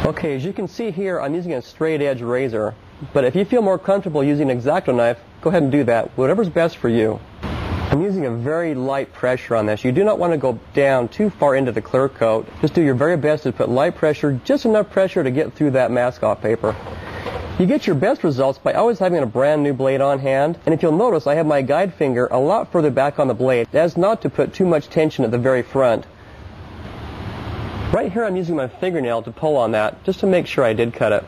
Okay, as you can see here, I'm using a straight edge razor. But if you feel more comfortable using an X-Acto knife, go ahead and do that. Whatever's best for you. I'm using a very light pressure on this. You do not want to go down too far into the clear coat. Just do your very best to put light pressure, just enough pressure to get through that mask-off paper. You get your best results by always having a brand new blade on hand. And if you'll notice, I have my guide finger a lot further back on the blade, as not to put too much tension at the very front. Right here I'm using my fingernail to pull on that, just to make sure I did cut it.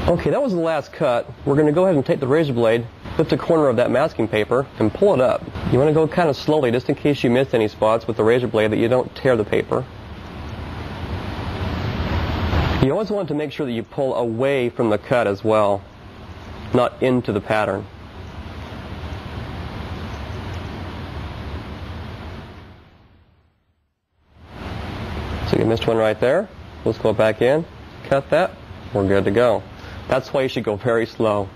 Okay, that was the last cut. We're going to go ahead and take the razor blade, lift the corner of that masking paper, and pull it up. You want to go kind of slowly, just in case you missed any spots with the razor blade, that you don't tear the paper. You always want to make sure that you pull away from the cut as well, not into the pattern. So you missed one right there. Let's go back in, cut that, we're good to go. That's why you should go very slow.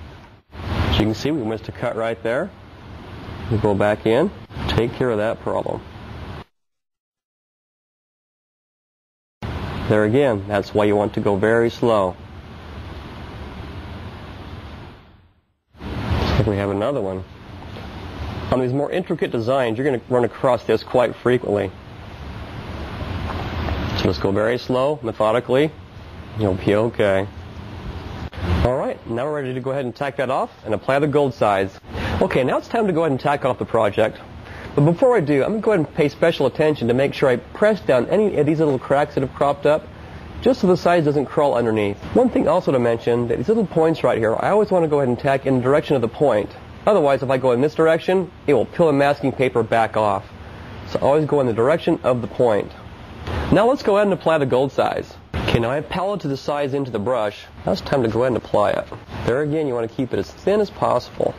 As you can see, we missed a cut right there. We'll go back in, take care of that problem. There again, that's why you want to go very slow. Looks like we have another one. On these more intricate designs, you're going to run across this quite frequently. So just go very slow, methodically. You'll be okay. Alright, now we're ready to go ahead and tack that off and apply the gold sides. Okay, now it's time to go ahead and tack off the project. But before I do, I'm going to go ahead and pay special attention to make sure I press down any of these little cracks that have cropped up, just so the size doesn't crawl underneath. One thing also to mention, that these little points right here, I always want to go ahead and tack in the direction of the point. Otherwise, if I go in this direction, it will peel the masking paper back off. So always go in the direction of the point. Now let's go ahead and apply the gold size. Okay, now I've palleted the size into the brush. Now it's time to go ahead and apply it. There again, you want to keep it as thin as possible.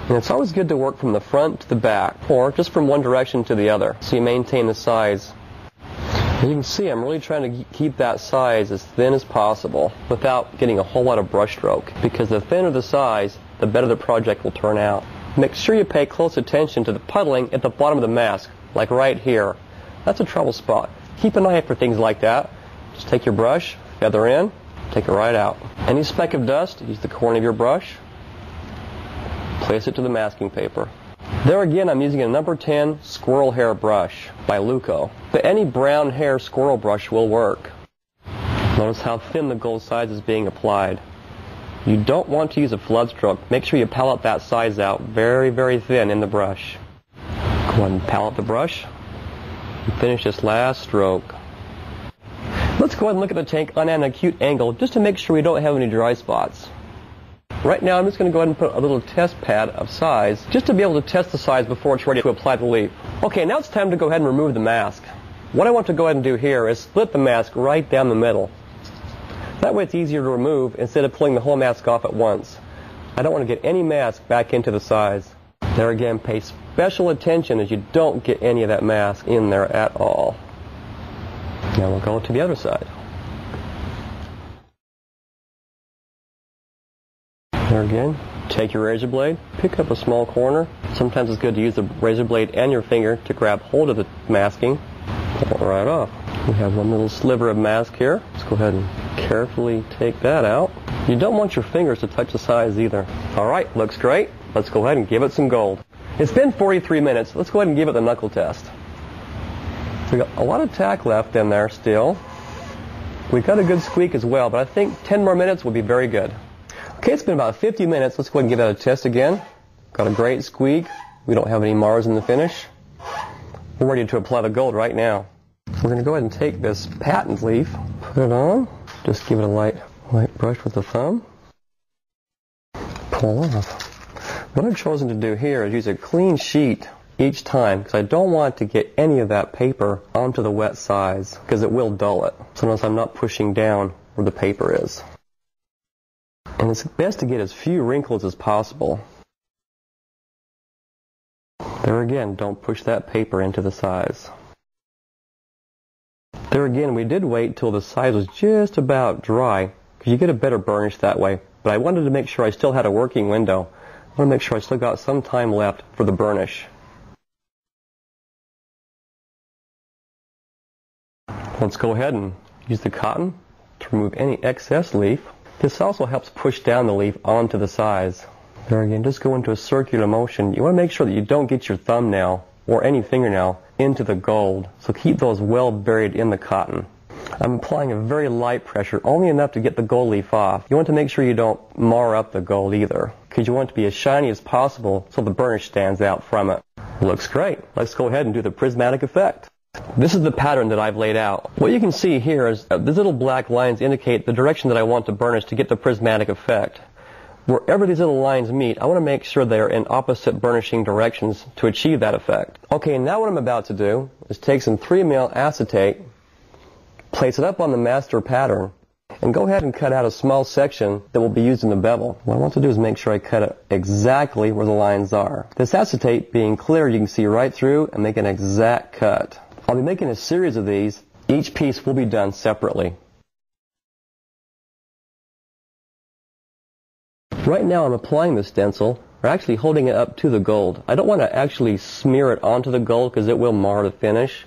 And it's always good to work from the front to the back, or just from one direction to the other, so you maintain the size. As you can see, I'm really trying to keep that size as thin as possible without getting a whole lot of brush stroke, because the thinner the size, the better the project will turn out. Make sure you pay close attention to the puddling at the bottom of the mask, like right here. That's a trouble spot. Keep an eye out for things like that. Just take your brush, feather in, take it right out. Any speck of dust, use the corner of your brush, place it to the masking paper. There again, I'm using a number 10 squirrel hair brush by Luco. But any brown hair squirrel brush will work. Notice how thin the gold size is being applied. You don't want to use a flood stroke. Make sure you palette that size out very, very thin in the brush. Go ahead and palette the brush and finish this last stroke. Let's go ahead and look at the tank on an acute angle just to make sure we don't have any dry spots. Right now I'm just going to go ahead and put a little test pad of size just to be able to test the size before it's ready to apply the leaf. Okay, now it's time to go ahead and remove the mask. What I want to go ahead and do here is split the mask right down the middle. That way it's easier to remove instead of pulling the whole mask off at once. I don't want to get any mask back into the size. There again, pay special attention as you don't get any of that mask in there at all. Now we'll go to the other side. There again, take your razor blade, pick up a small corner. Sometimes it's good to use the razor blade and your finger to grab hold of the masking. Pull it right off. We have one little sliver of mask here. Let's go ahead and carefully take that out. You don't want your fingers to touch the size either. Alright, looks great. Let's go ahead and give it some gold. It's been 43 minutes. Let's go ahead and give it the knuckle test. We got a lot of tack left in there still. We got a good squeak as well, but I think 10 more minutes will be very good. Okay, it's been about 50 minutes. Let's go ahead and give that a test again. Got a great squeak. We don't have any Mars in the finish. We're ready to apply the gold right now. So we're going to go ahead and take this patent leaf, put it on, just give it a light brush with the thumb, pull off. What I've chosen to do here is use a clean sheet each time because I don't want to get any of that paper onto the wet sides because it will dull it. So notice I'm not pushing down where the paper is. And it's best to get as few wrinkles as possible. There again, don't push that paper into the size. There again, we did wait till the size was just about dry because you get a better burnish that way. But I wanted to make sure I still had a working window. I want to make sure I still got some time left for the burnish. Let's go ahead and use the cotton, to remove any excess leaf. This also helps push down the leaf onto the size. There again, just go into a circular motion. You want to make sure that you don't get your thumbnail or any fingernail into the gold. So keep those well buried in the cotton. I'm applying a very light pressure, only enough to get the gold leaf off. You want to make sure you don't mar up the gold either, because you want it to be as shiny as possible so the burnish stands out from it. Looks great. Let's go ahead and do the prismatic effect. This is the pattern that I've laid out. What you can see here is these little black lines indicate the direction that I want to burnish to get the prismatic effect. Wherever these little lines meet, I want to make sure they're in opposite burnishing directions to achieve that effect. Okay, now what I'm about to do is take some 3-mil acetate, place it up on the master pattern, and go ahead and cut out a small section that will be used in the bevel. What I want to do is make sure I cut it exactly where the lines are. This acetate being clear, you can see right through and make an exact cut. I'll be making a series of these. Each piece will be done separately. Right now I'm applying the stencil, or actually holding it up to the gold. I don't want to actually smear it onto the gold because it will mar the finish.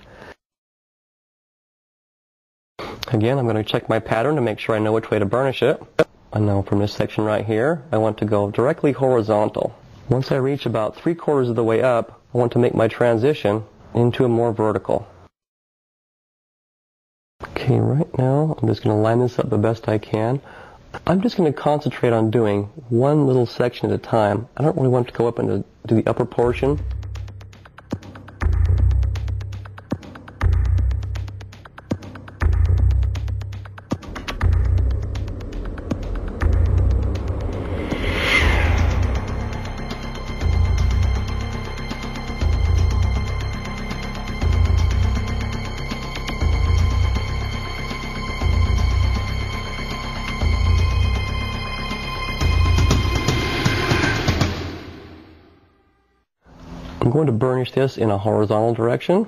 Again, I'm going to check my pattern to make sure I know which way to burnish it. I know from this section right here, I want to go directly horizontal. Once I reach about 3/4 of the way up, I want to make my transition into a more vertical. Okay, right now I'm just going to line this up the best I can. I'm just going to concentrate on doing one little section at a time. I don't really want to go up into the upper portion. I'm going to burnish this in a horizontal direction.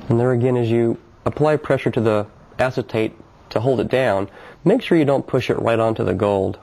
And there again, as you apply pressure to the acetate to hold it down, make sure you don't push it right onto the gold.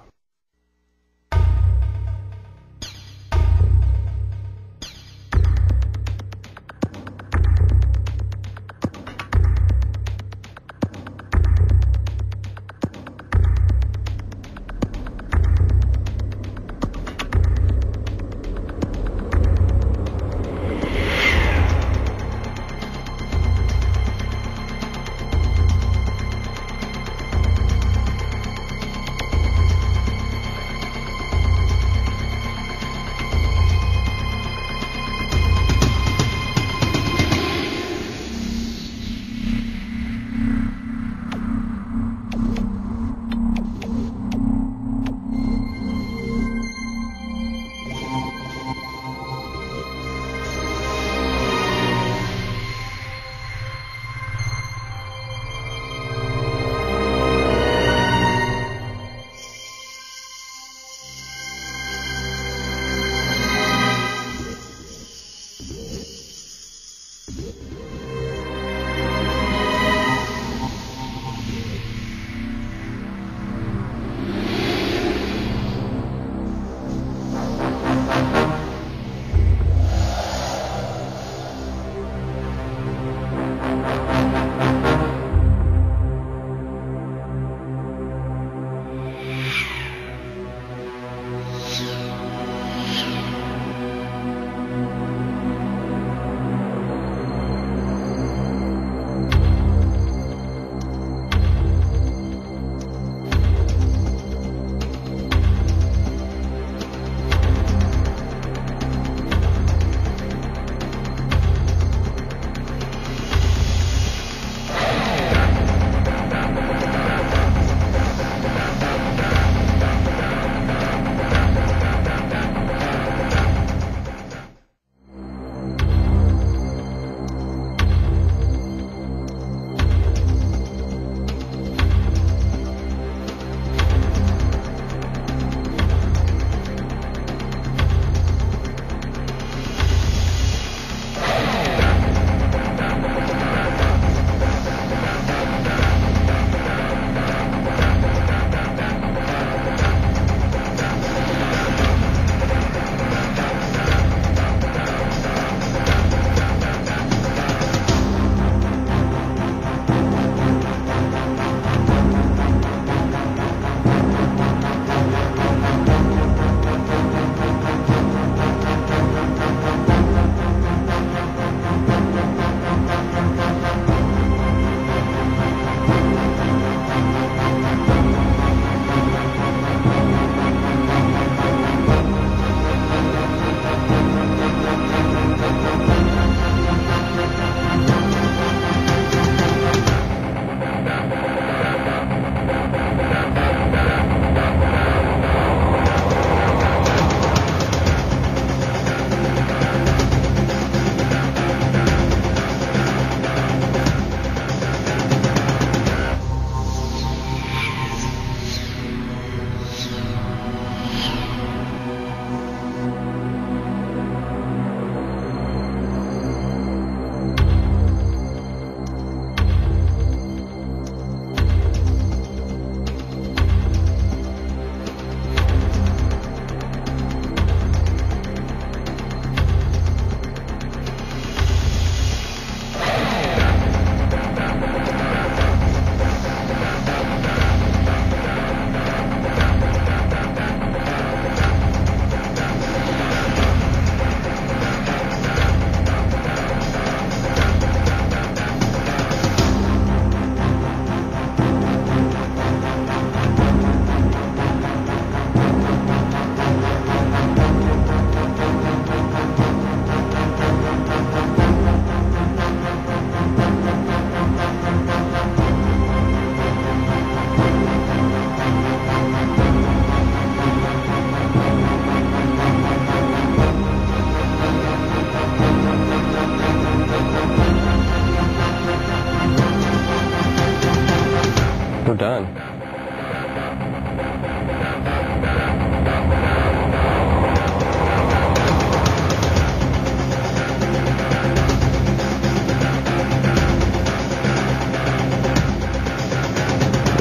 We're done.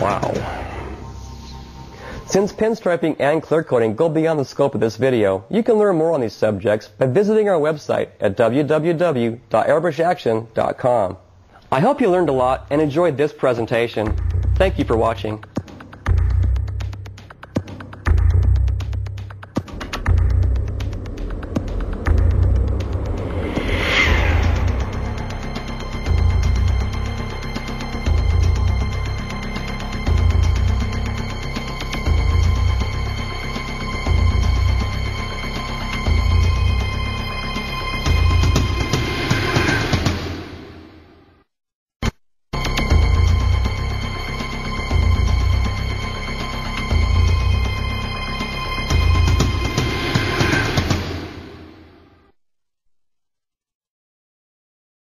Wow. Since pinstriping and clear coating go beyond the scope of this video, you can learn more on these subjects by visiting our website at www.airbrushaction.com. I hope you learned a lot and enjoyed this presentation. Thank you for watching.